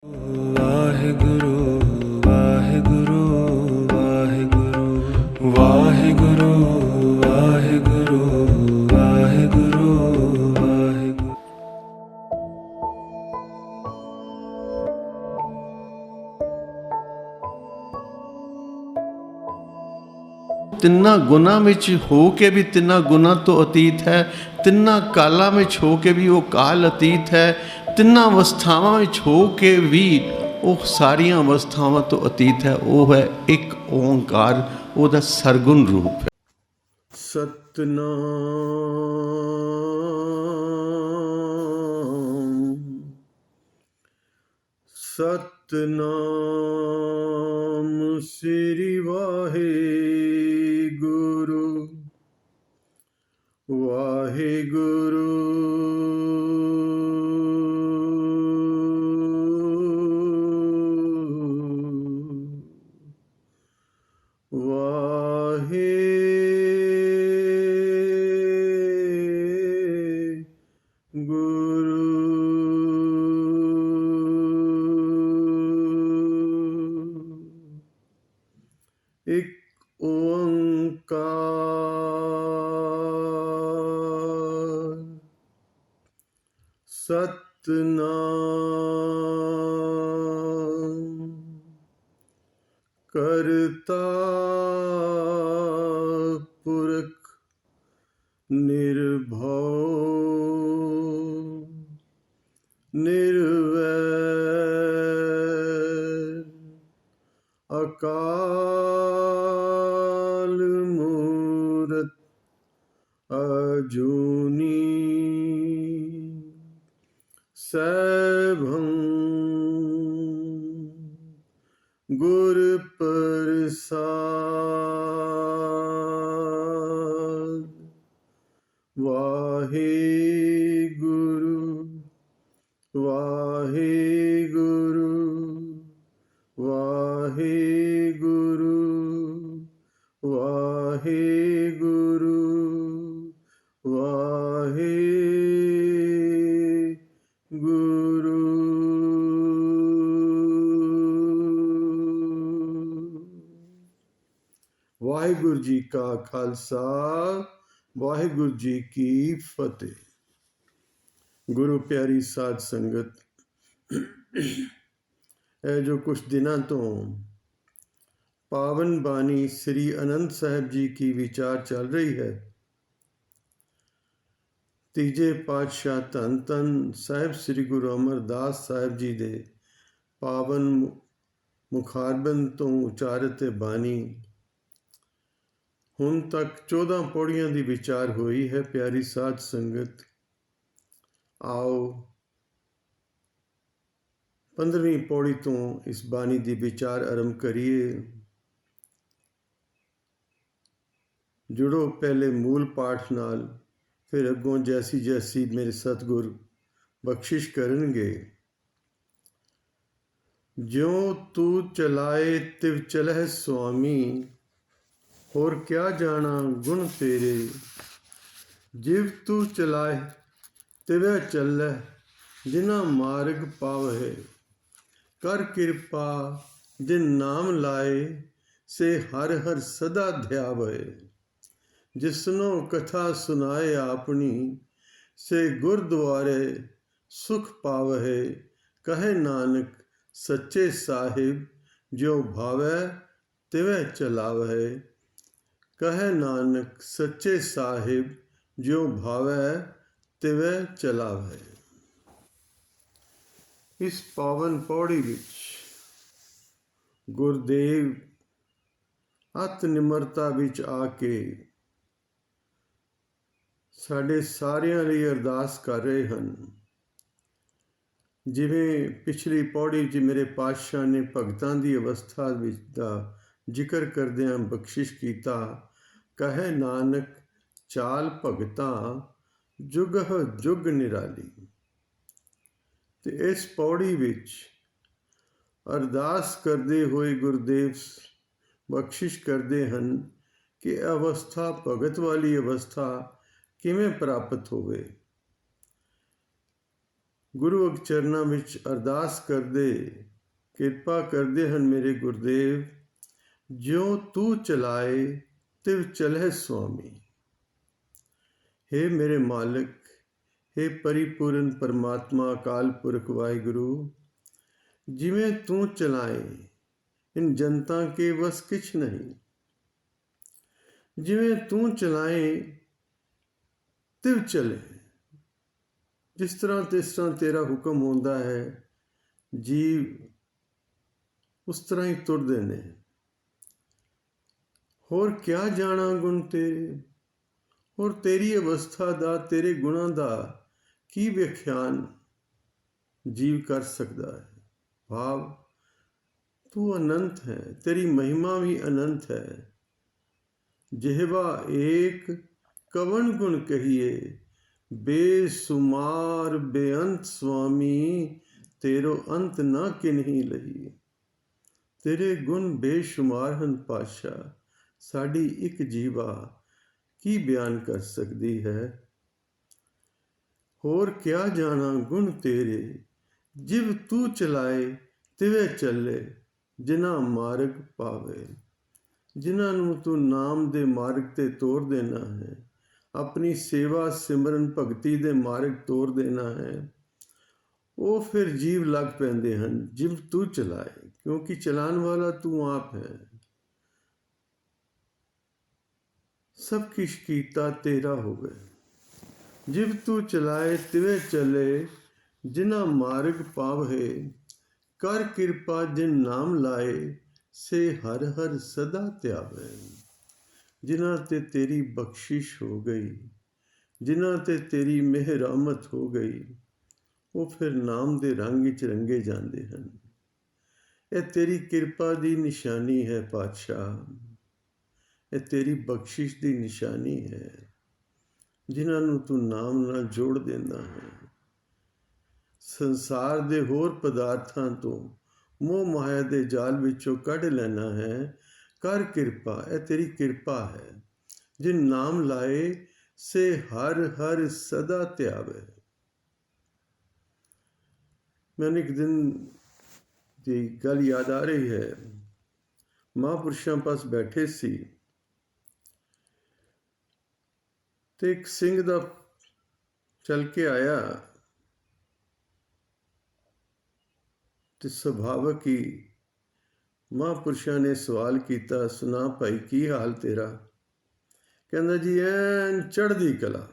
ਵਾਹਿਗੁਰੂ ਵਾਹਿਗੁਰੂ ਵਾਹਿਗੁਰੂ ਵਾਹਿਗੁਰੂ ਵਾਹਿਗੁਰੂ ਵਾਹਿਗੁਰੂ ਵਾਹਿਗੁਰੂ। ਤਿੰਨਾਂ ਗੁਣਾਂ ਵਿੱਚ ਹੋ ਕੇ ਵੀ ਤਿੰਨਾਂ ਗੁਣਾਂ ਤੋਂ ਅਤੀਤ ਹੈ, ਤਿੰਨਾਂ ਕਾਲਾਂ ਵਿੱਚ ਹੋ ਕੇ ਵੀ ਉਹ ਕਾਲ ਅਤੀਤ ਹੈ, ਤਿੰਨਾਂ ਅਵਸਥਾਵਾਂ ਵਿੱਚ ਹੋ ਕੇ ਵੀ ਉਹ ਸਾਰੀਆਂ ਅਵਸਥਾਵਾਂ ਤੋਂ ਅਤੀਤ ਹੈ। ਉਹ ਹੈ ਇੱਕ ਓਂਕਾਰ, ਉਹਦਾ ਸਰਗੁਣ ਰੂਪ ਹੈ। ਸਤਨਾਮ ਸਤਨਾਮ ਸ੍ਰੀ ਵਾਹਿਗੁਰੂ ਵਾਹਿਗੁਰੂ ਇੱਕ ਓੰਕਾਰ ਸਤਨਾਮ ਕਰਤਾ ਪੁਰਖ ਨਿਰਭਉ ਨਿਰਵੈਰ ਅਕਾਲ ਮੂਰਤ ਅਜੂਨੀ ਸੈਭੰ ਗੁਰ ਪ੍ਰਸਾਦ। ਵਾਹਿਗੁਰੂ ਵਾਹਿਗੁਰੂ ਵਾਹਿਗੁਰੂ ਵਾਹਿਗੁਰੂ ਵਾਹਿਗੁਰੂ। ਵਾਹਿਗੁਰੂ ਜੀ ਕਾ ਖਾਲਸਾ, ਵਾਹਿਗੁਰੂ ਜੀ ਕੀ ਫਤਿਹ। ਗੁਰੂ ਪਿਆਰੀ ਸਾਧ ਸੰਗਤ, ਇਹ ਜੋ ਕੁਛ ਦਿਨਾਂ ਤੋਂ ਪਾਵਨ ਬਾਣੀ ਸ੍ਰੀ ਅਨੰਦ ਸਾਹਿਬ ਜੀ ਕੀ ਵਿਚਾਰ ਚੱਲ ਰਹੀ ਹੈ, ਤੀਜੇ ਪਾਤਸ਼ਾਹ ਧੰਨ ਧੰਨ ਸਾਹਿਬ ਸ੍ਰੀ ਗੁਰੂ ਅਮਰਦਾਸ ਸਾਹਿਬ ਜੀ ਦੇ ਪਾਵਨ ਮੁਖਾਰਬੰਦ ਤੋਂ ਉਚਾਰਿਤ ਬਾਣੀ ਹੁਣ ਤੱਕ 14 ਪੌੜੀਆਂ ਦੀ ਵਿਚਾਰ ਹੋਈ ਹੈ। ਪਿਆਰੀ ਸਾਧ ਸੰਗਤ, ਆਓ 15ਵੀਂ ਪੌੜੀ ਤੋਂ ਇਸ ਬਾਣੀ ਦੀ ਵਿਚਾਰ ਆਰੰਭ ਕਰੀਏ। ਜੁੜੋ ਪਹਿਲੇ ਮੂਲ ਪਾਠ ਨਾਲ, ਫਿਰ ਅੱਗੋਂ ਜੈਸੀ ਜੈਸੀ ਮੇਰੇ ਸਤਿਗੁਰ ਬਖਸ਼ਿਸ਼ ਕਰਨਗੇ। ਜਿਉ ਤੂੰ ਚਲਾਏ ਤਿਵ ਚਲਹਿ ਸੁਆਮੀ, ਹੋਰ ਕਿਆ ਜਾਣਾ ਗੁਣ ਤੇਰੇ। ਜਿਵ ਤੂੰ ਚਲਾਏ ਤਿਵੈ ਚੱਲੈ, ਜਿਨਾ ਮਾਰਗ ਪਾਵਹਿ। ਕਰ ਕਿਰਪਾ ਜਿਨ ਨਾਮ ਲਾਏ, ਸੇ ਹਰ ਹਰ ਸਦਾ ਧਿਆਵਹਿ। ਜਿਸਨੋ ਕਥਾ ਸੁਨਾਏ ਆਪਣੀ, ਸੇ ਗੁਰਦੁਆਰੇ ਸੁਖ ਪਾਵਹਿ। ਕਹੈ ਨਾਨਕ ਸੱਚੇ ਸਾਹਿਬ, ਜਿਉ ਭਾਵੈ ਤਿਵੈ ਚਲਾਵਹਿ। ਕਹੈ ਨਾਨਕ ਸੱਚੇ ਸਾਹਿਬ, ਜਿਉ ਭਾਵੈ ਤਿਵੈ ਚਲਾਵਹਿ। ਇਸ ਪਾਵਨ ਪੌੜੀ ਵਿੱਚ ਗੁਰਦੇਵ ਅਤ ਨਿਮਰਤਾ ਵਿੱਚ ਆ ਕੇ ਸਾਡੇ ਸਾਰਿਆਂ ਲਈ ਅਰਦਾਸ ਕਰ ਰਹੇ ਹਨ। ਜਿਵੇਂ ਪਿਛਲੀ ਪੌੜੀ 'ਚ ਮੇਰੇ ਪਾਤਸ਼ਾਹ ਨੇ ਭਗਤਾਂ ਦੀ ਅਵਸਥਾ ਵਿੱਚ ਦਾ ਜ਼ਿਕਰ ਕਰਦਿਆਂ ਬਖਸ਼ਿਸ਼ ਕੀਤਾ, ਕਹੈ ਨਾਨਕ ਚਾਲ ਭਗਤਾਂ ਜੁਗਹ ਜੁਗ ਨਿਰਾਲੀ। ਤੇ ਇਸ ਪੌੜੀ ਵਿੱਚ ਅਰਦਾਸ ਕਰਦੇ ਹੋਏ ਗੁਰਦੇਵ ਬਖਸ਼ਿਸ਼ ਕਰਦੇ ਹਨ ਕਿ ਅਵਸਥਾ ਭਗਤ ਵਾਲੀ ਅਵਸਥਾ ਕਿਵੇਂ ਪ੍ਰਾਪਤ ਹੋਵੇ। ਗੁਰੂ ਅਗ ਚਰਨਾਂ ਵਿੱਚ ਅਰਦਾਸ ਕਰਦੇ, ਕਿਰਪਾ ਕਰਦੇ ਹਨ ਮੇਰੇ ਗੁਰਦੇਵ, ਜਿਉ ਤੂੰ ਚਲਾਏ ਤਿਵ ਚਲਹਿ ਸੁਆਮੀ। हे ਮੇਰੇ ਮਾਲਕ, हे परिपूर्ण परमात्मा अकाल पुरख वाहिगुरु, जिमें तू चलाए इन जनता के बस किछ नहीं, जिमें तू चलाए तिव चले। जिस तरह तेरा हुक्म होंदा है, जीव उस तरह ही तुरदे ने। होर क्या जाना गुण तेरे, और तेरी अवस्था दा, तेरे गुणां दा की व्याख्यान जीव कर सकता है। भाव, तू अनंत है, तेरी महिमा भी अनंत है। जिहवा एक कवन गुण कहिए, बेसुमार बेअंत स्वामी, तेरो अंत ना किन्ही लही। तेरे गुण बेशुमार ਹਨ ਪਾਤਸ਼ਾਹ, ਸਾਡੀ ਇੱਕ ਜੀਵਾ ਕੀ ਬਿਆਨ ਕਰ ਸਕਦੀ ਹੈ। ਹੋਰ ਕਿਆ ਜਾਣਾ ਗੁਣ ਤੇਰੇ, ਜਿਵ ਤੂੰ ਚਲਾਏ ਤਿਵੇਂ ਚੱਲੇ, ਜਿਨ੍ਹਾਂ ਮਾਰਗ ਪਾਵੇ। ਜਿਨ੍ਹਾਂ ਨੂੰ ਤੂੰ ਨਾਮ ਦੇ ਮਾਰਗ ਤੇ ਤੋਰ ਦੇਣਾ ਹੈ, ਆਪਣੀ ਸੇਵਾ ਸਿਮਰਨ ਭਗਤੀ ਦੇ ਮਾਰਗ ਤੋਰ ਦੇਣਾ ਹੈ, ਉਹ ਫਿਰ ਜੀਵ ਲੱਗ ਪੈਂਦੇ ਹਨ ਜਿਵ ਤੂੰ ਚਲਾਏ, ਕਿਉਂਕਿ ਚਲਾਉਣ ਵਾਲਾ ਤੂੰ ਆਪ ਹੈ। सब किश कीता तेरा होवे, जिव तू चलाए तिवे चले, जिना मार्ग पावे। कर कृपा जिन नाम लाए, से हर हर सदा त्यावे। जिन्हां ते तेरी बख्शिश हो गई, जिन्हां ते तेरी मेहर रहमत हो गई, वो फिर नाम दे रंग विच रंगे जाते हैं। यह तेरी कृपा दी निशानी है पातशाह, ਇਹ ਤੇਰੀ ਬਖਸ਼ਿਸ਼ ਦੀ ਨਿਸ਼ਾਨੀ ਹੈ। ਜਿਨ੍ਹਾਂ ਨੂੰ ਤੂੰ ਨਾਮ ਨਾਲ ਜੋੜ ਦਿੰਦਾ ਹੈ, ਸੰਸਾਰ ਦੇ ਹੋਰ ਪਦਾਰਥਾਂ ਤੋਂ ਮੋਹ ਮਾਇਆ ਦੇ ਜਾਲ ਵਿੱਚੋਂ ਕੱਢ ਲੈਣਾ ਹੈ। ਕਰ ਕਿਰਪਾ, ਇਹ ਤੇਰੀ ਕਿਰਪਾ ਹੈ। ਜਿਨ ਨਾਮ ਲਾਏ ਸੇ ਹਰ ਹਰ ਸਦਾ ਧਿਆਵੇ। ਮੈਨੂੰ ਇੱਕ ਦਿਨ ਦੀ ਗੱਲ ਯਾਦ ਆ ਰਹੀ ਹੈ। ਮਹਾਂਪੁਰਸ਼ਾਂ ਪਾਸ ਬੈਠੇ ਸੀ ਤੇ ਇੱਕ ਸਿੰਘ ਦਾ ਚੱਲ ਕੇ ਆਇਆ ਤੇ ਸੁਭਾਵਕ ਹੀ ਮਹਾਂਪੁਰਸ਼ਾਂ ਨੇ ਸਵਾਲ ਕੀਤਾ, ਸੁਣਾ ਭਾਈ ਕੀ ਹਾਲ ਤੇਰਾ? ਕਹਿੰਦਾ ਜੀ ਐਨ ਚੜ੍ਹਦੀ ਕਲਾ।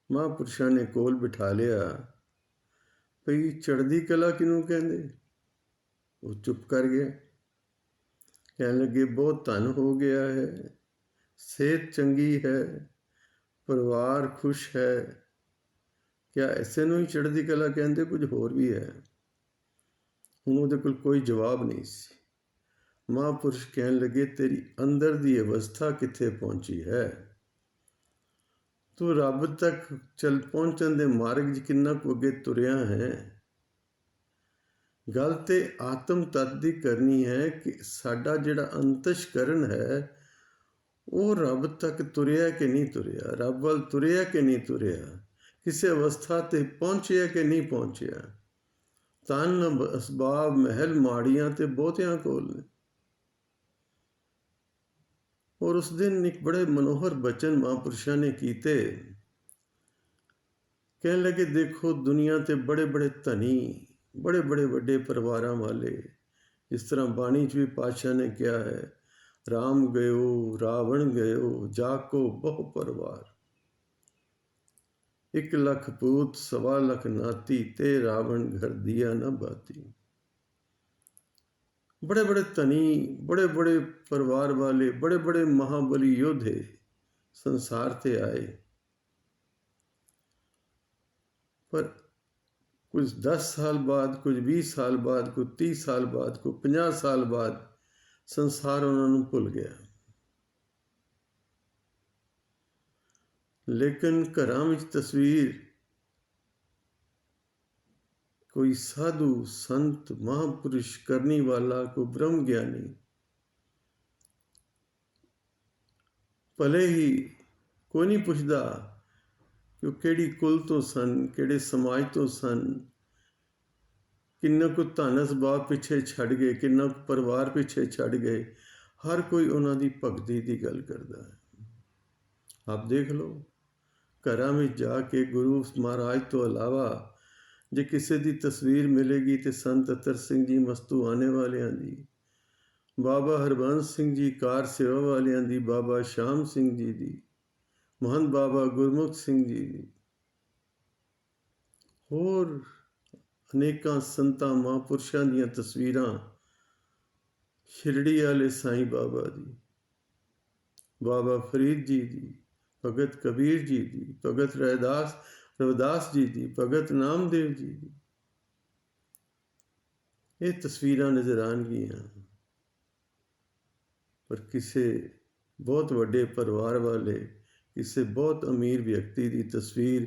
ਮਹਾਂਪੁਰਸ਼ਾਂ ਨੇ ਕੋਲ ਬਿਠਾ ਲਿਆ, ਭਈ ਚੜ੍ਹਦੀ ਕਲਾ ਕਿਹਨੂੰ ਕਹਿੰਦੇ? ਉਹ ਚੁੱਪ ਕਰ ਗਿਆ। ਕਹਿਣ ਲੱਗੇ ਬਹੁਤ ਧਨ ਹੋ ਗਿਆ ਹੈ, सेहत चंगी है, परिवार खुश है, क्या ऐसे ਨੂੰ ਹੀ ਚੜ੍ਹਦੀ ਕਲਾ ਕਹਿੰਦੇ? ਕੁਝ ਹੋਰ ਵੀ ਹੈ। ਹੁਣ ਉਹਦੇ ਕੋਲ ਕੋਈ ਜਵਾਬ ਨਹੀਂ ਸੀ। ਮਹਾਂਪੁਰਸ਼ ਕਹਿਣ ਲੱਗੇ, ਤੇਰੀ ਅੰਦਰ ਦੀ ਅਵਸਥਾ ਕਿੱਥੇ ਪਹੁੰਚੀ ਹੈ? ਤੂੰ ਰੱਬ ਤੱਕ ਚੱਲ ਪਹੁੰਚਣ ਦੇ ਮਾਰਗ 'ਚ ਕਿੰਨਾ ਕੁ ਅੱਗੇ ਤੁਰਿਆ ਹੈ? ਗੱਲ ਤੇ ਆਤਮ ਤੱਤ ਦੀ ਕਰਨੀ ਹੈ ਕਿ ਸਾਡਾ ਜਿਹੜਾ ਅੰਤਸ਼ਕਰਨ ਹੈ ਉਹ ਰੱਬ ਤੱਕ ਤੁਰਿਆ ਕਿ ਨਹੀਂ ਤੁਰਿਆ, ਰੱਬ ਵੱਲ ਤੁਰਿਆ ਕਿ ਨਹੀਂ ਤੁਰਿਆ, ਕਿਸੇ ਅਵਸਥਾ 'ਤੇ ਪਹੁੰਚਿਆ ਕਿ ਨਹੀਂ ਪਹੁੰਚਿਆ। ਤਨ ਅਸਬਾਬ ਮਹਿਲ ਮਾੜੀਆਂ ਤੇ ਬਹੁਤਿਆਂ ਕੋਲ ਨੇ। ਔਰ ਉਸ ਦਿਨ ਇੱਕ ਬੜੇ ਮਨੋਹਰ ਬਚਨ ਮਹਾਂਪੁਰਸ਼ਾਂ ਨੇ ਕੀਤੇ। ਕਹਿਣ ਲੱਗੇ, ਦੇਖੋ ਦੁਨੀਆ 'ਤੇ ਬੜੇ ਬੜੇ ਧਨੀ, ਬੜੇ ਬੜੇ ਵੱਡੇ ਪਰਿਵਾਰਾਂ ਵਾਲੇ, ਜਿਸ ਤਰ੍ਹਾਂ ਬਾਣੀ 'ਚ ਵੀ ਪਾਤਸ਼ਾਹ ਨੇ ਕਿਹਾ ਹੈ, राम गयो रावण गयो जाको बहु परवार, 1 ਲੱਖ पूत 1.25 ਲੱਖ नाती, ते रावण घर दिया न बाती। बड़े बड़े धनी, बड़े बड़े परिवार वाले, बड़े बड़े महाबली योद्धे संसार ते आए, पर कुछ 10 साल बाद, कुछ 20 साल बाद, कुछ 30 साल बाद, कुछ 50 साल बाद ਸੰਸਾਰ ਉਹਨਾਂ ਨੂੰ ਭੁੱਲ ਗਿਆ। ਲੇਕਿਨ ਘਰਾਂ ਵਿੱਚ ਤਸਵੀਰ ਕੋਈ ਸਾਧੂ ਸੰਤ ਮਹਾਂਪੁਰਸ਼ ਕਰਨੀ ਵਾਲਾ, ਕੋਈ ਬ੍ਰਹਮ ਗਿਆਨੀ, ਭਲੇ ਹੀ ਕੋਈ ਨਹੀਂ ਪੁੱਛਦਾ ਕਿ ਉਹ ਕਿਹੜੀ ਕੁਲ ਤੋਂ ਸਨ, ਕਿਹੜੇ ਸਮਾਜ ਤੋਂ ਸਨ, ਕਿੰਨਾ ਕੁ ਧਨ ਅਸਬਾਬ ਪਿੱਛੇ ਛੱਡ ਗਏ, ਕਿੰਨਾ ਕੁ ਪਰਿਵਾਰ ਪਿੱਛੇ ਛੱਡ ਗਏ। ਹਰ ਕੋਈ ਉਹਨਾਂ ਦੀ ਭਗਤੀ ਦੀ ਗੱਲ ਕਰਦਾ ਹੈ। ਆਪ ਦੇਖ ਲਓ, ਘਰਾਂ ਵਿੱਚ ਜਾ ਕੇ ਗੁਰੂ ਮਹਾਰਾਜ ਤੋਂ ਇਲਾਵਾ ਜੇ ਕਿਸੇ ਦੀ ਤਸਵੀਰ ਮਿਲੇਗੀ ਤੇ ਸੰਤ ਅਤਰ ਸਿੰਘ ਜੀ ਮਸਤੂ ਆਣੇ ਵਾਲਿਆਂ ਦੀ, ਬਾਬਾ ਹਰਬੰਸ ਸਿੰਘ ਜੀ ਕਾਰ ਸੇਵਾ ਵਾਲਿਆਂ ਦੀ, ਬਾਬਾ ਸ਼ਾਮ ਸਿੰਘ ਜੀ ਦੀ, ਮਹੰਤ ਬਾਬਾ ਗੁਰਮੁਖ ਸਿੰਘ ਜੀ ਦੀ, ਹੋਰ ਅਨੇਕਾਂ ਸੰਤਾਂ ਮਹਾਂਪੁਰਸ਼ਾਂ ਦੀਆਂ ਤਸਵੀਰਾਂ, ਸ਼ਿਰੜੀ ਵਾਲੇ ਸਾਈਂ ਬਾਬਾ ਦੀ, ਬਾਬਾ ਫਰੀਦ ਜੀ ਦੀ, ਭਗਤ ਕਬੀਰ ਜੀ ਦੀ, ਭਗਤ ਰਵਿਦਾਸ ਜੀ ਦੀ, ਭਗਤ ਨਾਮਦੇਵ ਜੀ ਦੀ, ਇਹ ਤਸਵੀਰਾਂ ਨਜ਼ਰ ਆਉਣਗੀਆਂ। ਪਰ ਕਿਸੇ ਬਹੁਤ ਵੱਡੇ ਪਰਿਵਾਰ ਵਾਲੇ, ਕਿਸੇ ਬਹੁਤ ਅਮੀਰ ਵਿਅਕਤੀ ਦੀ ਤਸਵੀਰ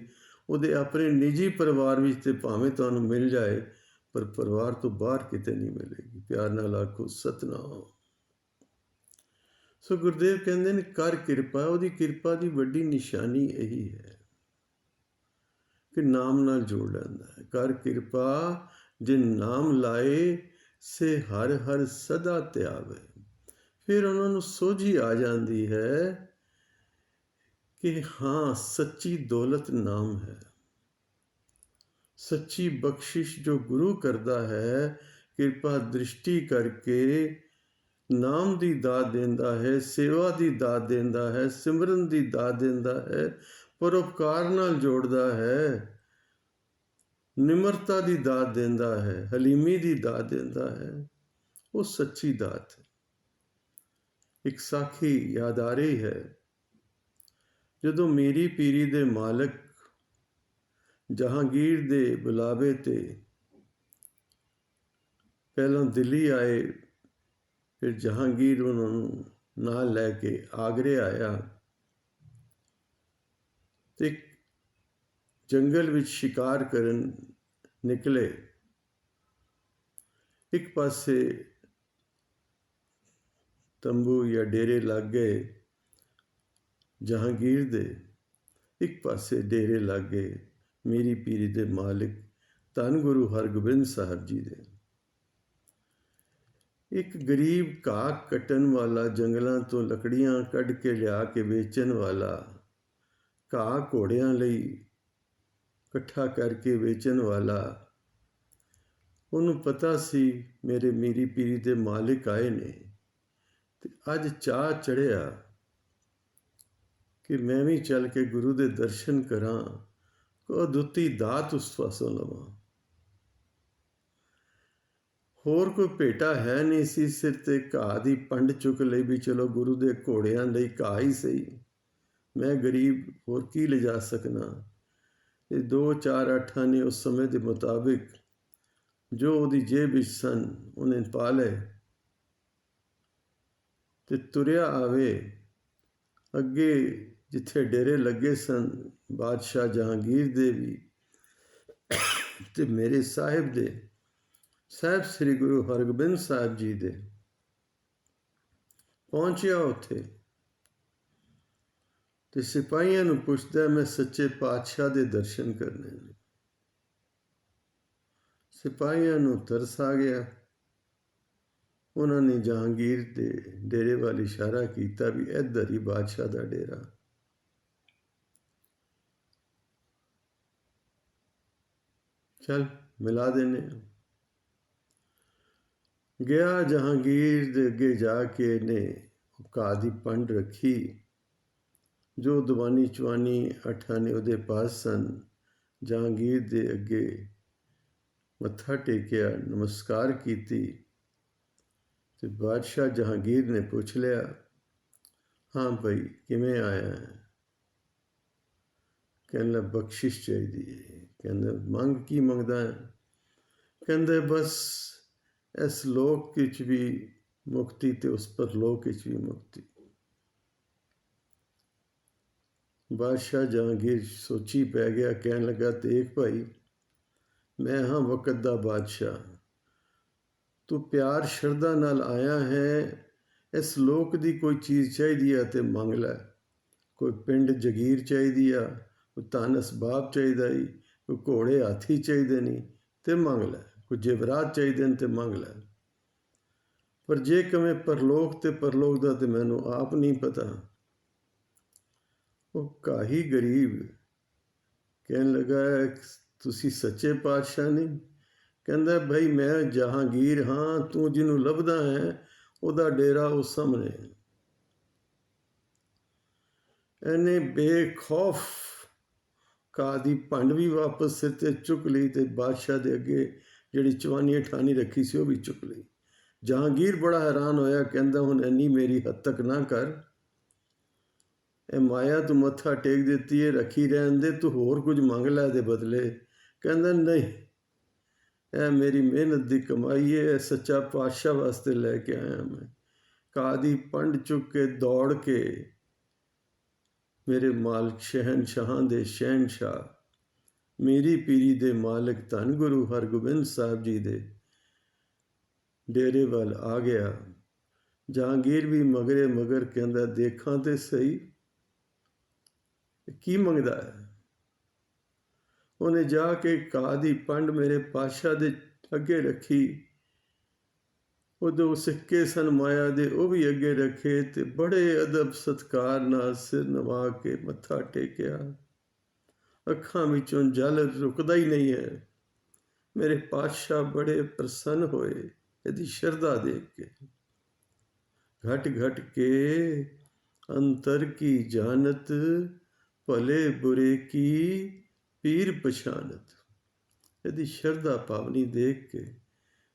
ਉਹਦੇ ਆਪਣੇ ਨਿੱਜੀ ਪਰਿਵਾਰ ਵਿੱਚ ਤੇ ਭਾਵੇਂ ਤੁਹਾਨੂੰ ਮਿਲ ਜਾਏ, ਪਰ ਪਰਿਵਾਰ ਤੋਂ ਬਾਹਰ ਕਿਤੇ ਨਹੀਂ ਮਿਲੇਗੀ। ਪਿਆਰ ਨਾਲ ਆਖੋ ਸਤਿਨਾਮ। ਸੋ ਗੁਰਦੇਵ ਕਹਿੰਦੇ ਨੇ ਕਰ ਕਿਰਪਾ। ਉਹਦੀ ਕਿਰਪਾ ਦੀ ਵੱਡੀ ਨਿਸ਼ਾਨੀ ਇਹੀ ਹੈ ਕਿ ਨਾਮ ਨਾਲ ਜੋੜ ਲੈਂਦਾ ਹੈ। ਕਰ ਕਿਰਪਾ ਜੇ ਨਾਮ ਲਾਏ ਸੇ ਹਰ ਹਰ ਸਦਾ ਧਿਆਵੇ। ਫਿਰ ਉਹਨਾਂ ਨੂੰ ਸੋਝੀ ਆ ਜਾਂਦੀ ਹੈ ਕਿ ਹਾਂ, ਸੱਚੀ ਦੌਲਤ ਨਾਮ ਹੈ। ਸੱਚੀ ਬਖਸ਼ਿਸ਼ ਜੋ ਗੁਰੂ ਕਰਦਾ ਹੈ, ਕਿਰਪਾ ਦ੍ਰਿਸ਼ਟੀ ਕਰਕੇ ਨਾਮ ਦੀ ਦਾਤ ਦਿੰਦਾ ਹੈ, ਸੇਵਾ ਦੀ ਦਾਤ ਦਿੰਦਾ ਹੈ, ਸਿਮਰਨ ਦੀ ਦਾਤ ਦਿੰਦਾ ਹੈ, ਪਰਉਪਕਾਰ ਨਾਲ ਜੋੜਦਾ ਹੈ, ਨਿਮਰਤਾ ਦੀ ਦਾਤ ਦਿੰਦਾ ਹੈ, ਹਲੀਮੀ ਦੀ ਦਾਤ ਦਿੰਦਾ ਹੈ। ਉਹ ਸੱਚੀ ਦਾਤ ਹੈ। ਇੱਕ ਸਾਖੀ ਯਾਦ ਆ ਰਹੀ ਹੈ, ਜਦੋਂ ਮੀਰੀ ਪੀਰੀ ਦੇ ਮਾਲਕ ਜਹਾਂਗੀਰ ਦੇ ਬੁਲਾਵੇ ਤੇ ਪਹਿਲਾਂ ਦਿੱਲੀ ਆਏ, ਫਿਰ ਜਹਾਂਗੀਰ ਉਹਨਾਂ ਨੂੰ ਨਾਲ ਲੈ ਕੇ ਆਗਰੇ ਆਇਆ ਤੇ ਜੰਗਲ ਵਿੱਚ ਸ਼ਿਕਾਰ ਕਰਨ ਨਿਕਲੇ। ਇੱਕ ਪਾਸੇ ਤੰਬੂ ਜਾਂ ਡੇਰੇ ਲੱਗ ਗਏ ਜਹਾਂਗੀਰ ਦੇ, ਇੱਕ ਪਾਸੇ ਡੇਰੇ ਲੱਗ ਗਏ ਮੀਰੀ ਪੀਰੀ ਦੇ ਮਾਲਿਕ ਧੰਨ ਗੁਰੂ ਹਰਗੋਬਿੰਦ ਸਾਹਿਬ ਜੀ ਦੇ। ਇੱਕ ਗਰੀਬ ਘਾਹ ਕੱਟਣ ਵਾਲਾ, ਜੰਗਲਾਂ ਤੋਂ ਲੱਕੜੀਆਂ ਕੱਢ ਕੇ ਲਿਆ ਕੇ ਵੇਚਣ ਵਾਲਾ, ਘਾਹ ਘੋੜਿਆਂ ਲਈ ਇਕੱਠਾ ਕਰਕੇ ਵੇਚਣ ਵਾਲਾ, ਉਹਨੂੰ ਪਤਾ ਸੀ ਮੇਰੇ ਮੀਰੀ ਪੀਰੀ ਦੇ ਮਾਲਿਕ ਆਏ ਨੇ ਤੇ ਅੱਜ ਚਾਅ ਚੜ੍ਹਿਆ ਕਿ ਮੈਂ ਵੀ ਚੱਲ ਕੇ ਗੁਰੂ ਦੇ ਦਰਸ਼ਨ ਕਰਾਂ, ਕੋਈ ਅਦੁੱਤੀ ਦਾਤ ਉਸ ਪਾਸੋਂ ਲਵਾਂ। ਹੋਰ ਕੋਈ ਭੇਟਾ ਹੈ ਨਹੀਂ ਸੀ, ਸਿਰ ਤੇ ਘਾਹ ਦੀ ਪੰਡ ਚੁੱਕ ਲਈ ਵੀ ਚਲੋ ਗੁਰੂ ਦੇ ਘੋੜਿਆਂ ਲਈ ਘਾਹ ਹੀ ਸਹੀ, ਮੈਂ ਗਰੀਬ ਹੋਰ ਕੀ ਲਿਜਾ ਸਕਣਾ। ਇਹ 2-4 ਆਠਾਂ ਨੇ ਉਸ ਸਮੇਂ ਦੇ ਮੁਤਾਬਿਕ ਜੋ ਉਹਦੀ ਜੇਬ ਵਿੱਚ ਸਨ ਉਹਨੇ ਪਾ ਲਏ ਤੇ ਤੁਰਿਆ ਆਵੇ ਅੱਗੇ ਜਿੱਥੇ ਡੇਰੇ ਲੱਗੇ ਸਨ ਬਾਦਸ਼ਾਹ ਜਹਾਂਗੀਰ ਦੇ ਵੀ ਤੇ ਮੇਰੇ ਸਾਹਿਬ ਦੇ, ਸਾਹਿਬ ਸ੍ਰੀ ਗੁਰੂ ਹਰਗੋਬਿੰਦ ਸਾਹਿਬ ਜੀ ਦੇ। ਪਹੁੰਚਿਆ ਉੱਥੇ ਤੇ ਸਿਪਾਹੀਆਂ ਨੂੰ ਪੁੱਛਦਾ, ਮੈਂ ਸੱਚੇ ਪਾਤਸ਼ਾਹ ਦੇ ਦਰਸ਼ਨ ਕਰਨੇ ਨੇ। ਸਿਪਾਹੀਆਂ ਨੂੰ ਤਰਸ ਆ ਗਿਆ। ਉਹਨਾਂ ਨੇ ਜਹਾਂਗੀਰ ਦੇ ਡੇਰੇ ਵੱਲ ਇਸ਼ਾਰਾ ਕੀਤਾ ਵੀ ਇੱਧਰ ਹੀ ਬਾਦਸ਼ਾਹ ਦਾ ਡੇਰਾ। ਚੱਲ ਮਿਲਾ ਦੇਨੇ। ਗਿਆ ਜਹਾਂਗੀਰ ਦੇ ਅੱਗੇ ਜਾ ਕੇ ਇਹਨੇ ਘਾਹ ਦੀ ਪੰਡ ਰੱਖੀ, ਜੋ ਦੀਵਾਨੀ ਚਵਾਨੀ ਅੱਠਾਂ ਨੇ ਉਹਦੇ ਪਾਸ ਸਨ। ਜਹਾਂਗੀਰ ਦੇ ਅੱਗੇ ਮੱਥਾ ਟੇਕਿਆ, ਨਮਸਕਾਰ ਕੀਤੀ ਤੇ ਬਾਦਸ਼ਾਹ ਜਹਾਂਗੀਰ ਨੇ ਪੁੱਛ ਲਿਆ, ਹਾਂ ਭਾਈ ਕਿਵੇਂ ਆਇਆ ਹੈ? ਕਹਿੰਦਾ ਬਖਸ਼ਿਸ਼ ਚਾਹੀਦੀ ਹੈ। ਕਹਿੰਦਾ ਮੰਗ ਕੀ ਮੰਗਦਾ ਹੈ? ਕਹਿੰਦੇ ਬਸ ਇਸ ਲੋਕ ਵਿੱਚ ਵੀ ਮੁਕਤੀ ਤੇ ਉਸ ਪਰਲੋਕ ਵਿੱਚ ਵੀ ਮੁਕਤੀ। ਬਾਦਸ਼ਾਹ ਜਹਾਂਗੀਰ ਸੋਚੀ ਪੈ ਗਿਆ, ਕਹਿਣ ਲੱਗਾ, ਦੇਖ ਭਾਈ ਮੈਂ ਹਾਂ ਵਕਤ ਦਾ ਬਾਦਸ਼ਾਹ, ਤੂੰ ਪਿਆਰ ਸ਼ਰਧਾ ਨਾਲ ਆਇਆ ਹੈ, ਇਸ ਲੋਕ ਦੀ ਕੋਈ ਚੀਜ਼ ਚਾਹੀਦੀ ਹੈ ਤੇ ਮੰਗ ਲੈ। ਕੋਈ ਪਿੰਡ ਜਗੀਰ ਚਾਹੀਦੀ ਆ, ਕੋਈ ਧਨ ਅਸਬਾਬ ਚਾਹੀਦਾ ਈ, ਕੋਈ ਘੋੜੇ ਹਾਥੀ ਚਾਹੀਦੇ ਨਹੀਂ ਤੇ ਮੰਗ ਲੈ, ਕੋਈ ਜੇਵਰਾਤ ਚਾਹੀਦੇ ਨੇ ਤੇ ਮੰਗ ਲੈ। ਪਰ ਜੇ ਕਵੇਂ ਪਰਲੋਕ ਤੇ ਪਰਲੋਕ ਦਾ ਤੇ ਮੈਨੂੰ ਆਪ ਨਹੀਂ ਪਤਾ। ਉਹ ਕਾਹੀ ਗਰੀਬ ਕਹਿਣ ਲੱਗਾ, ਤੁਸੀਂ ਸੱਚੇ ਪਾਤਸ਼ਾਹ ਨਹੀਂ? ਕਹਿੰਦਾ, ਭਾਈ ਮੈਂ ਜਹਾਂਗੀਰ ਹਾਂ, ਤੂੰ ਜਿਹਨੂੰ ਲੱਭਦਾ ਹੈ ਉਹਦਾ ਡੇਰਾ ਉਸ ਸਾਹਮਣੇ। ਇਹਨੇ ਬੇਖੌਫ ਘਾਹ ਦੀ ਭੰਡ ਵੀ ਵਾਪਸ ਸਿਰ 'ਤੇ ਚੁੱਕ ਲਈ ਤੇ ਬਾਦਸ਼ਾਹ ਦੇ ਅੱਗੇ ਜਿਹੜੀ ਚਵਾਨੀ ਠਾਣੀ ਰੱਖੀ ਸੀ ਉਹ ਵੀ ਚੁੱਕ ਲਈ। ਜਹਾਂਗੀਰ ਬੜਾ ਹੈਰਾਨ ਹੋਇਆ, ਕਹਿੰਦਾ ਹੁਣ ਇੰਨੀ ਮੇਰੀ ਹੱਦ ਤੱਕ ਨਾ ਕਰ, ਇਹ ਮਾਇਆ ਤੂੰ ਮੱਥਾ ਟੇਕ ਦਿੱਤੀ ਹੈ, ਰੱਖੀ ਰਹਿਣ ਦੇ, ਤੂੰ ਹੋਰ ਕੁਝ ਮੰਗ ਲੈ ਦੇ ਬਦਲੇ। ਕਹਿੰਦਾ ਨਹੀਂ, ਇਹ ਮੇਰੀ ਮਿਹਨਤ ਦੀ ਕਮਾਈ ਹੈ, ਸੱਚਾ ਪਾਤਸ਼ਾਹ ਵਾਸਤੇ ਲੈ ਕੇ ਆਇਆ ਮੈਂ। ਘਾਹ ਦੀ ਪੰਡ ਚੁੱਕ ਕੇ ਦੌੜ ਕੇ ਮੇਰੇ ਮਾਲਕ ਸ਼ਹਿਨਸ਼ਾਹਾਂ ਦੇ ਸ਼ਹਿਨਸ਼ਾਹ, ਮੇਰੀ ਪੀਰੀ ਦੇ ਮਾਲਕ ਧੰਨ ਗੁਰੂ ਹਰਗੋਬਿੰਦ ਸਾਹਿਬ ਜੀ ਦੇ ਡੇਰੇ ਵੱਲ ਆ ਗਿਆ। ਜਹਾਂਗੀਰ ਵੀ ਮਗਰੇ ਮਗਰ ਕਹਿੰਦਾ, ਦੇਖਾਂ ਤੇ ਸਹੀ ਕੀ ਮੰਗਦਾ ਹੈ। ਉਹਨੇ ਜਾ ਕੇ ਘਾਹ ਦੀ ਪੰਡ ਮੇਰੇ ਪਾਤਸ਼ਾਹ ਦੇ ਅੱਗੇ ਰੱਖੀ। ਉਦੋਂ ਸਿੱਕੇ ਸਨ ਮਾਇਆ ਦੇ, ਉਹ ਵੀ ਅੱਗੇ ਰੱਖੇ ਤੇ ਬੜੇ ਅਦਬ ਸਤਿਕਾਰ ਨਾਲ ਸਿਰ ਨਵਾ ਕੇ ਮੱਥਾ ਟੇਕਿਆ। ਅੱਖਾਂ ਵਿੱਚੋਂ ਜਲ ਰੁਕਦਾ ਹੀ ਨਹੀਂ ਹੈ। ਮੇਰੇ ਪਾਤਸ਼ਾਹ ਬੜੇ ਪ੍ਰਸੰਨ ਹੋਏ ਇਹਦੀ ਸ਼ਰਧਾ ਦੇਖ ਕੇ। ਘਟ ਘਟ ਕੇ ਅੰਤਰ ਕੀ ਜਾਨਤ, ਭਲੇ ਬੁਰੇ ਕੀ ਪੀਰ ਪਛਾਨਤ। ਇਹਦੀ ਸ਼ਰਧਾ ਭਾਵਨੀ ਦੇਖ ਕੇ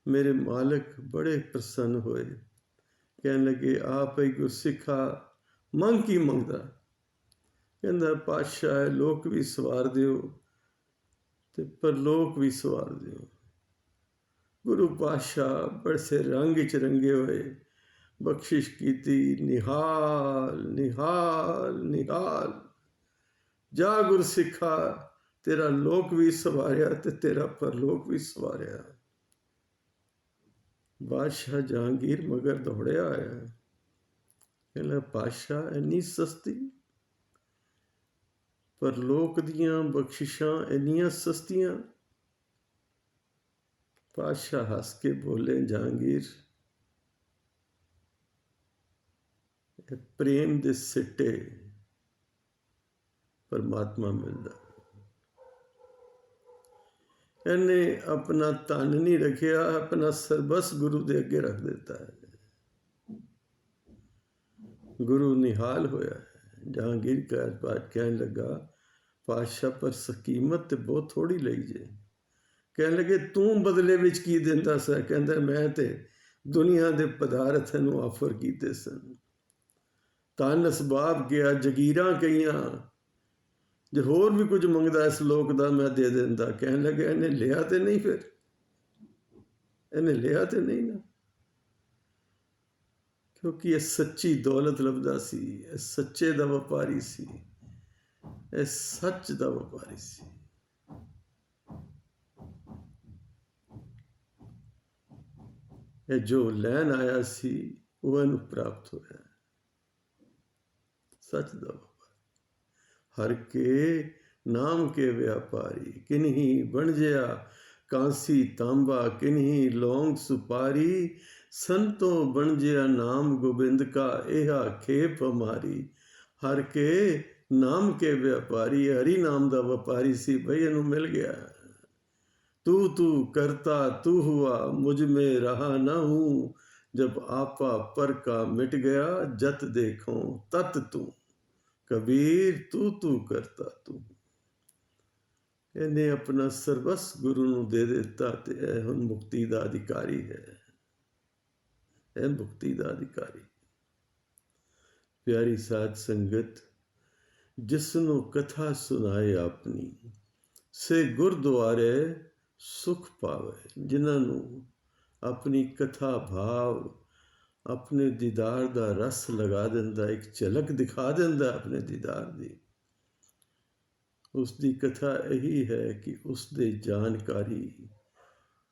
ਮੇਰੇ ਮਾਲਕ ਬੜੇ ਪ੍ਰਸੰਨ ਹੋਏ। ਕਹਿਣ ਲੱਗੇ, ਆਪ ਹੀ ਗੁਰਸਿੱਖਾ ਮੰਗ ਕੀ ਮੰਗਦਾ? ਕਹਿੰਦਾ, ਪਾਤਸ਼ਾਹ ਲੋਕ ਵੀ ਸਵਾਰ ਦਿਓ ਤੇ ਪਰਲੋਕ ਵੀ ਸਵਾਰ ਦਿਓ। ਗੁਰੂ ਪਾਤਸ਼ਾਹ ਬੜੇ ਰੰਗ 'ਚ ਰੰਗੇ ਹੋਏ ਬਖਸ਼ਿਸ਼ ਕੀਤੀ, ਨਿਹਾਲ ਨਿਹਾਲ ਨਿਹਾਲ। ਜਾ ਗੁਰਸਿੱਖਾ, ਤੇਰਾ ਲੋਕ ਵੀ ਸਵਾਰਿਆ ਤੇ ਤੇਰਾ ਪਰਲੋਕ ਵੀ ਸਵਾਰਿਆ। ਬਾਦਸ਼ਾਹ ਜਹਾਂਗੀਰ ਮਗਰ ਦੌੜਿਆ ਆਇਆ। ਕਹਿੰਦਾ, ਪਾਤਸ਼ਾਹ ਇੰਨੀ ਸਸਤੀ, ਪਰਲੋਕ ਦੀਆਂ ਬਖਸ਼ਿਸ਼ਾਂ ਇੰਨੀਆਂ ਸਸਤੀਆਂ? ਪਾਤਸ਼ਾਹ ਹੱਸ ਕੇ ਬੋਲੇ, ਜਹਾਂਗੀਰ ਇਹ ਪ੍ਰੇਮ ਦੇ ਸਿੱਟੇ ਪਰਮਾਤਮਾ ਮਿਲਦਾ। ਇਹਨੇ ਆਪਣਾ ਧਨ ਨਹੀਂ ਰੱਖਿਆ, ਆਪਣਾ ਸਰਬਸ ਗੁਰੂ ਦੇ ਅੱਗੇ ਰੱਖ ਦਿੱਤਾ ਹੈ। ਗੁਰੂ ਨਿਹਾਲ ਹੋਇਆ ਹੈ। ਜਹਾਂਗੀਰ ਕਹਿਣ ਲੱਗਾ, ਪਾਤਸ਼ਾਹ ਪਰ ਸਕੀਮਤ ਤੇ ਬਹੁਤ ਥੋੜੀ ਲਈ ਜੇ। ਕਹਿਣ ਲੱਗੇ, ਤੂੰ ਬਦਲੇ ਵਿੱਚ ਕੀ ਦਿੰਦਾ ਸਾ? ਕਹਿੰਦਾ, ਮੈਂ ਤੇ ਦੁਨੀਆ ਦੇ ਪਦਾਰਥ ਨੂੰ ਆਫਰ ਕੀਤੇ ਸਨ, ਧਨ ਅਸਬਾਬ ਗਿਆ, ਜਗੀਰਾਂ ਕਹੀਆਂ, ਜੇ ਹੋਰ ਵੀ ਕੁਝ ਮੰਗਦਾ ਇਸ ਲੋਕ ਦਾ ਮੈਂ ਦੇ ਦਿੰਦਾ। ਕਹਿਣ ਲੱਗੇ, ਇਹਨੇ ਲਿਆ ਤੇ ਨਹੀਂ? ਫਿਰ ਇਹਨੇ ਲਿਆ ਤੇ ਨਹੀਂ ਨਾ, ਕਿਉਂਕਿ ਇਹ ਸੱਚੀ ਦੌਲਤ ਲੱਭਦਾ ਸੀ, ਇਹ ਸੱਚੇ ਦਾ ਵਪਾਰੀ ਸੀ, ਇਹ ਸੱਚ ਦਾ ਵਪਾਰੀ ਸੀ। ਇਹ ਜੋ ਲੈਣ ਆਇਆ ਸੀ ਉਹ ਇਹਨੂੰ ਪ੍ਰਾਪਤ ਹੋਇਆ। ਸੱਚ ਦਾ ਵਪਾਰ। ਹਰ ਕੇ ਨਾਮ ਕੇ ਵਿਆਪਾਰੀ, ਕਿਨਹੀ ਬਣ ਜਿਆ ਕਾਂਸੀ ਤਾਂਬਾ, ਕਿਨਹੀ ਲੌਂਗ ਸੁਪਾਰੀ, ਸੰਤੋਂ ਬਣ ਜਿਆ ਨਾਮ ਗੋਬਿੰਦ ਕਾ, ਇਹਾ ਖੇਪ ਹਮਾਰੀ। ਹਰ ਕੇ ਨਾਮ ਕੇ ਵਿਆਪਾਰੀ, ਹਰੀ ਨਾਮ ਦਾ ਵਪਾਰੀ ਸੀ। ਬਈ ਇਹਨੂੰ ਮਿਲ ਗਿਆ। ਤੂੰ ਤੂੰ ਕਰਤਾ ਤੂ ਹੁਆ, ਮੁਝ ਮੇਂ ਰਹਾ ਨਾ ਹੂੰ, ਜਬ ਆਪਾ ਪਰ ਕਾ ਮਿਟ ਗਿਆ, ਜਤ ਦੇਖੋ ਤਤ ਤੂੰ। ਕਬੀਰ ਤੂੰ ਤੂੰ ਕਰਤਾ ਤੂੰ। ਇਹਨੇ ਆਪਣਾ ਸਰਬਸ ਗੁਰੂ ਨੂੰ ਦੇ ਦਿੱਤਾ ਤੇ ਇਹ ਹੁਣ ਮੁਕਤੀ ਦਾ ਅਧਿਕਾਰੀ ਹੈ। ਇਹ ਮੁਕਤੀ ਦਾ ਅਧਿਕਾਰੀ। ਪਿਆਰੀ ਸਾਧ ਸੰਗਤ, ਜਿਸ ਨੂੰ ਕਥਾ ਸੁਣਾਏ ਆਪਣੀ, ਸੇ ਗੁਰਦੁਆਰੇ ਸੁਖ ਪਾਵੇ। ਜਿਨ੍ਹਾਂ ਨੂੰ ਆਪਣੀ ਕਥਾ ਭਾਵ ਆਪਣੇ ਦੀਦਾਰ ਦਾ ਰਸ ਲਗਾ ਦਿੰਦਾ, ਇੱਕ ਝਲਕ ਦਿਖਾ ਦਿੰਦਾ ਆਪਣੇ ਦੀਦਾਰ ਦੀ, ਉਸ ਦੀ ਕਥਾ ਇਹੀ ਹੈ ਕਿ ਉਸ ਦੇ ਜਾਣਕਾਰੀ,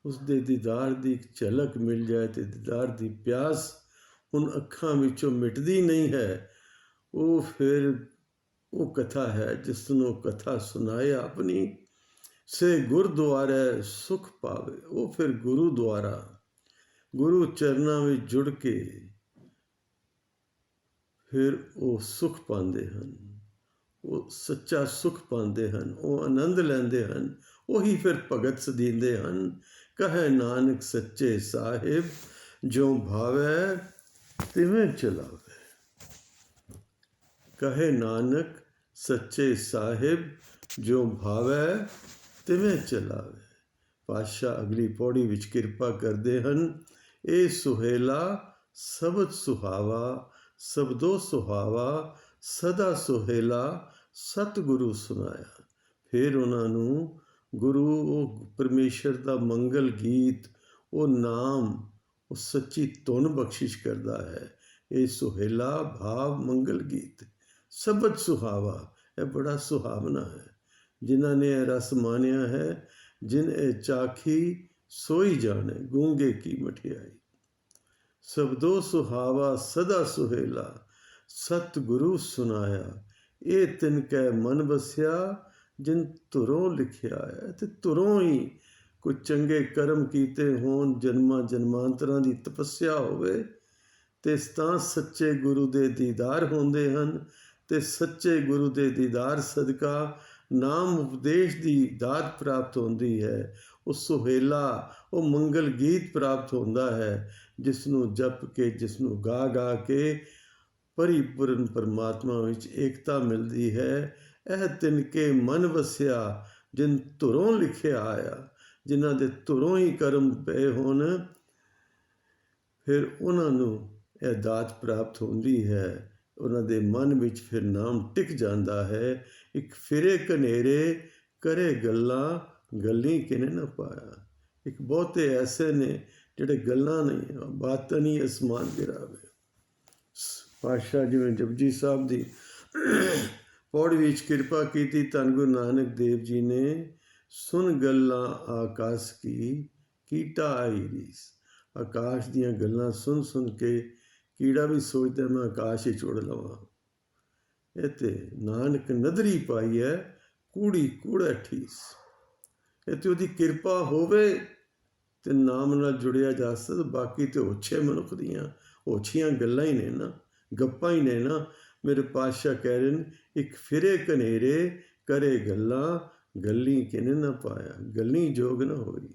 ਉਸ ਦੇ ਦੀਦਾਰ ਦੀ ਇੱਕ ਝਲਕ ਮਿਲ ਜਾਏ ਤੇ ਦੀਦਾਰ ਦੀ ਪਿਆਸ ਹੁਣ ਅੱਖਾਂ ਵਿੱਚੋਂ ਮਿਟਦੀ ਨਹੀਂ ਹੈ। ਉਹ ਫਿਰ ਉਹ ਕਥਾ ਹੈ ਜਿਸ ਨੂੰ ਕਥਾ ਸੁਣਾਏ ਆਪਣੀ, ਸੇ ਗੁਰਦੁਆਰੇ ਸੁਖ ਪਾਵੇ। ਉਹ ਫਿਰ ਗੁਰੂ ਦੁਆਰਾ, ਗੁਰੂ ਚਰਨਾਂ ਵਿੱਚ ਜੁੜ ਕੇ ਫਿਰ ਉਹ ਸੁਖ ਪਾਉਂਦੇ ਹਨ, ਉਹ ਸੱਚਾ ਸੁਖ ਪਾਉਂਦੇ ਹਨ, ਉਹ ਆਨੰਦ ਲੈਂਦੇ ਹਨ, ਉਹੀ ਫਿਰ ਭਗਤ ਸਦੀਂਦੇ ਹਨ। ਕਹੇ ਨਾਨਕ ਸੱਚੇ ਸਾਹਿਬ, ਜੋ ਭਾਵੈ ਤਿਵੇਂ ਚਲਾਵੇ। ਕਹੇ ਨਾਨਕ ਸੱਚੇ ਸਾਹਿਬ, ਜੋ ਭਾਵੈ ਤਿਵੇਂ ਚਲਾਵੇ। ਪਾਤਸ਼ਾਹ ਅਗਲੀ ਪੌੜੀ ਵਿੱਚ ਕਿਰਪਾ ਕਰਦੇ ਹਨ। ਇਹ ਸੁਹੇਲਾ ਸਬਦ ਸੁਹਾਵਾ, ਸਬਦੋ ਸੁਹਾਵਾ, ਸਦਾ ਸੁਹੇਲਾ ਸਤਿਗੁਰੂ ਸੁਨਾਇਆ। ਫਿਰ ਉਹਨਾਂ ਨੂੰ ਗੁਰੂ, ਉਹ ਪਰਮੇਸ਼ਰ ਦਾ ਮੰਗਲ ਗੀਤ, ਉਹ ਨਾਮ, ਉਹ ਸੱਚੀ ਧੁਨ ਬਖਸ਼ਿਸ਼ ਕਰਦਾ ਹੈ। ਇਹ ਸੁਹੇਲਾ ਭਾਵ ਮੰਗਲ ਗੀਤ, ਸਬਦ ਸੁਹਾਵਾ, ਇਹ ਬੜਾ ਸੁਹਾਵਨਾ ਹੈ। ਜਿਨ੍ਹਾਂ ਨੇ ਇਹ ਰਸ ਮਾਣਿਆ ਹੈ, ਜਿਨ ਇਹ ਚਾਖੀ ਸੋਈ ਜਾਣੇ, ਗੂੰਗੇ ਕੀ ਮਠਿਆਈ। ਸਬਦੋ ਸੁਹਾਵਾ ਸਦਾ ਸੁਹੇਲਾ, ਸਤਿਗੁਰੂ ਸੁਨਾਇਆ। ਇਹ ਤਿਨ ਕੈ ਮਨ ਵਸਿਆ, ਜਿਨ ਧੁਰੋਂ ਲਿਖਿਆ ਹੈ। ਤੇ ਧੁਰੋਂ ਹੀ ਕੋਈ ਚੰਗੇ ਕਰਮ ਕੀਤੇ ਹੋਣ, ਜਨਮਾਂ ਜਨਮਾਂਤਰਾਂ ਦੀ ਤਪੱਸਿਆ ਹੋਵੇ, ਤੇ ਤਾਂ ਸੱਚੇ ਗੁਰੂ ਦੇ ਦੀਦਾਰ ਹੁੰਦੇ ਹਨ। ਤੇ ਸੱਚੇ ਗੁਰੂ ਦੇ ਦੀਦਾਰ ਸਦਕਾ ਨਾਮ ਉਪਦੇਸ਼ ਦੀ ਦਾਤ ਪ੍ਰਾਪਤ ਹੁੰਦੀ ਹੈ। ਉਹ ਸੁਹੇਲਾ, ਉਹ ਮੰਗਲ ਗੀਤ ਪ੍ਰਾਪਤ ਹੁੰਦਾ ਹੈ, ਜਿਸ ਨੂੰ ਜਪ ਕੇ, ਜਿਸ ਨੂੰ ਗਾ ਗਾ ਕੇ ਪਰਿਪੂਰਨ ਪਰਮਾਤਮਾ ਵਿੱਚ ਏਕਤਾ ਮਿਲਦੀ ਹੈ। ਇਹ ਤਿਨਕੇ ਮਨ ਵਸਿਆ, ਜਿਨ ਧੁਰੋਂ ਲਿਖਿਆ ਆਇਆ। ਜਿਨ੍ਹਾਂ ਦੇ ਧੁਰੋਂ ਹੀ ਕਰਮ ਪਏ ਹੋਣ, ਫਿਰ ਉਹਨਾਂ ਨੂੰ ਇਹ ਦਾਤ ਪ੍ਰਾਪਤ ਹੁੰਦੀ ਹੈ। ਉਹਨਾਂ ਦੇ ਮਨ ਵਿੱਚ ਫਿਰ ਨਾਮ ਟਿਕ ਜਾਂਦਾ ਹੈ। ਇੱਕ ਫਿਰੇ ਕਨੇਰੇ ਕਰੇ ਗੱਲਾਂ, ਗੱਲੀ ਕਿਨੇ ਨਾ ਪਾਇਆ। ਇੱਕ ਬਹੁਤੇ ਐਸੇ ਨੇ ਜਿਹੜੇ ਗੱਲਾਂ ਨਹੀਂ, ਬਾਤਾਂ ਨਹੀਂ ਅਸਮਾਨ ਗਿਰਾਵੇ। ਪਾਤਸ਼ਾਹ ਜਿਵੇਂ ਜਪਜੀ ਸਾਹਿਬ ਦੀ ਪੌੜੀ ਵਿੱਚ ਕਿਰਪਾ ਕੀਤੀ, ਧੰਨ ਗੁਰੂ ਨਾਨਕ ਦੇਵ ਜੀ ਨੇ, ਸੁਣ ਗੱਲਾਂ ਆਕਾਸ਼ ਕੀ, ਕੀਟਾ ਆਈ ਰੀਸ। ਆਕਾਸ਼ ਦੀਆਂ ਗੱਲਾਂ ਸੁਣ ਸੁਣ ਕੇ ਕੀੜਾ ਵੀ ਸੋਚਦਾ ਮੈਂ ਆਕਾਸ਼ ਹੀ ਚੁੜ ਲਵਾਂ। ਇਹ ਤੇ ਨਾਨਕ ਨਦਰੀ ਪਾਈ ਹੈ, ਕੂੜੀ ਕੂੜਾ ਠੀਸ। ਇਹ ਤੇ ਉਹਦੀ ਕਿਰਪਾ ਹੋਵੇ ਤੇ ਨਾਮ ਨਾਲ ਜੁੜਿਆ ਜਾ ਸਕਦਾ। ਬਾਕੀ ਤੇ ਓਛੇ ਮਨੁੱਖ ਦੀਆਂ ਓਛੀਆਂ ਗੱਲਾਂ ਹੀ ਨੇ ਨਾ, ਗੱਪਾਂ ਹੀ ਨੇ ਨਾ। ਮੇਰੇ ਪਾਤਸ਼ਾਹ ਕਹਿ ਰਹੇ ਨੇ, ਇੱਕ ਫਿਰੇ ਕਨੇਰੇ ਕਰੇ ਗੱਲਾਂ, ਗੱਲੀ ਕਿਨੇ ਨਾ ਪਾਇਆ। ਗੱਲੀ ਜੋਗ ਨਾ ਹੋਈ,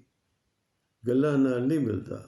ਗੱਲਾਂ ਨਾਲ ਨਹੀਂ ਮਿਲਦਾ।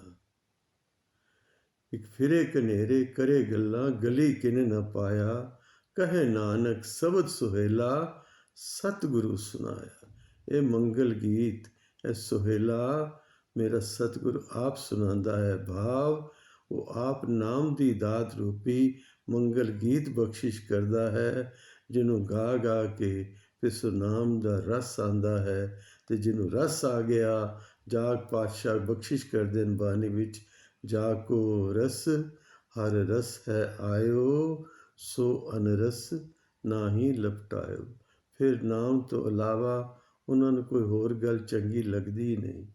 ਇੱਕ ਫਿਰੇ ਕਨੇਰੇ ਕਰੇ ਗੱਲਾਂ, ਗਲੀ ਕਿਨੇ ਨਾ ਪਾਇਆ। ਕਹੇ ਨਾਨਕ ਸਬਦ ਸੁਹੇਲਾ, ਸਤਿਗੁਰੂ ਸੁਨਾਇਆ। ਇਹ ਮੰਗਲ ਗੀਤ, ਇਹ ਸੁਹੇਲਾ ਮੇਰਾ ਸਤਿਗੁਰੂ ਆਪ ਸੁਣਾਉਂਦਾ ਹੈ। ਭਾਵ ਉਹ ਆਪ ਨਾਮ ਦੀ ਦਾਤ ਰੂਪੀ ਮੰਗਲ ਗੀਤ ਬਖਸ਼ਿਸ਼ ਕਰਦਾ ਹੈ, ਜਿਹਨੂੰ ਗਾ ਗਾ ਕੇ ਫਿਰ ਸੁਨਾਮ ਦਾ ਰਸ ਆਉਂਦਾ ਹੈ। ਅਤੇ ਜਿਹਨੂੰ ਰਸ ਆ ਗਿਆ, ਜਾਗ ਪਾਤਸ਼ਾਹ ਬਖਸ਼ਿਸ਼ ਕਰਦੇ ਨੇ ਬਾਣੀ ਵਿੱਚ, ਜਾ ਕੋ ਰਸ ਹਰ ਰਸ ਹੈ ਆਇਓ, ਸੋ ਅਨਰਸ ਨਾ ਹੀ ਲਪਟਾਇਓ। ਫਿਰ ਨਾਮ ਤੋਂ ਇਲਾਵਾ ਉਹਨਾਂ ਨੂੰ ਕੋਈ ਹੋਰ ਗੱਲ ਚੰਗੀ ਲੱਗਦੀ ਨਹੀਂ।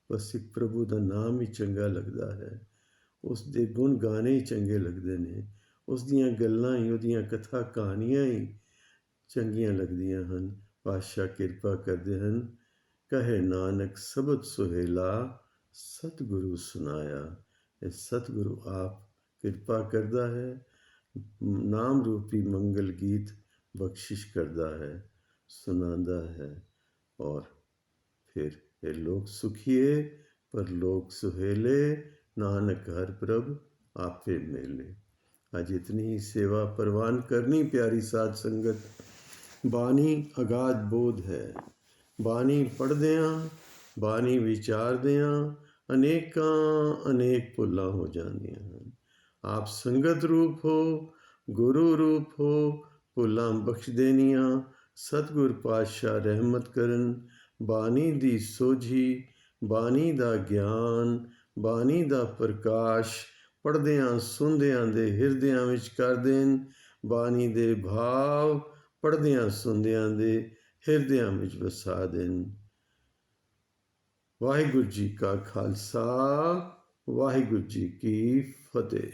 ਬਸ ਇੱਕ ਪ੍ਰਭੂ ਦਾ ਨਾਮ ਹੀ ਚੰਗਾ ਲੱਗਦਾ ਹੈ। ਉਸ ਦੇ ਗੁਣ ਗਾਣੇ ਹੀ ਚੰਗੇ ਲੱਗਦੇ ਨੇ। ਉਸ ਦੀਆਂ ਗੱਲਾਂ ਹੀ, ਉਹਦੀਆਂ ਕਥਾ ਕਹਾਣੀਆਂ ਹੀ ਚੰਗੀਆਂ ਲੱਗਦੀਆਂ ਹਨ। ਪਾਤਸ਼ਾਹ ਕਿਰਪਾ ਕਰਦੇ ਹਨ। ਕਹੇ ਨਾਨਕ ਸਬਦ ਸੁਹੇਲਾ, ਸਤਿਗੁਰੂ ਸੁਨਾਇਆ। ਇਹ ਸਤਿਗੁਰੂ ਆਪ ਕਿਰਪਾ ਕਰਦਾ ਹੈ, ਨਾਮ ਰੂਪੀ ਮੰਗਲ ਗੀਤ ਬਖਸ਼ਿਸ਼ ਕਰਦਾ ਹੈ, ਸੁਣਾਉਂਦਾ ਹੈ। ਔਰ ਫਿਰ ਇਹ ਲੋਕ ਸੁਖੀਏ ਪਰ ਲੋਕ ਸੁਹੇਲੇ, ਨਾਨਕ ਹਰ ਪ੍ਰਭ ਆਪੇ ਮੇਲੇ। ਅੱਜ ਇਤਨੀ ਹੀ ਸੇਵਾ ਪ੍ਰਵਾਨ ਕਰਨੀ ਪਿਆਰੀ ਸਾਧ ਸੰਗਤ। ਬਾਣੀ ਅਗਾਧ ਬੋਧ ਹੈ। ਬਾਣੀ ਪੜ੍ਹਦਿਆਂ, ਬਾਣੀ ਵਿਚਾਰਦਿਆਂ ਅਨੇਕ ਭੁੱਲਾਂ ਹੋ ਜਾਂਦੀਆਂ ਹਨ। ਆਪ ਸੰਗਤ ਰੂਪ ਹੋ, ਗੁਰੂ ਰੂਪ ਹੋ, ਭੁੱਲਾਂ ਬਖਸ਼ ਦੇਣੀਆਂ। ਸਤਿਗੁਰ ਪਾਤਸ਼ਾਹ ਰਹਿਮਤ ਕਰਨ। ਬਾਣੀ ਦੀ ਸੋਝੀ, ਬਾਣੀ ਦਾ ਗਿਆਨ, ਬਾਣੀ ਦਾ ਪ੍ਰਕਾਸ਼ ਪੜ੍ਹਦਿਆਂ ਸੁਣਦਿਆਂ ਦੇ ਹਿਰਦਿਆਂ ਵਿੱਚ ਕਰ ਦੇਣ। ਬਾਣੀ ਦੇ ਭਾਵ ਪੜ੍ਹਦਿਆਂ ਸੁਣਦਿਆਂ ਦੇ ਹਿਰਦਿਆਂ ਵਿੱਚ ਵਸਾ ਦੇਣ। ਵਾਹਿਗੁਰੂ ਜੀ ਕਾ ਖਾਲਸਾ, ਵਾਹਿਗੁਰੂ ਜੀ ਕੀ ਫਤਿਹ।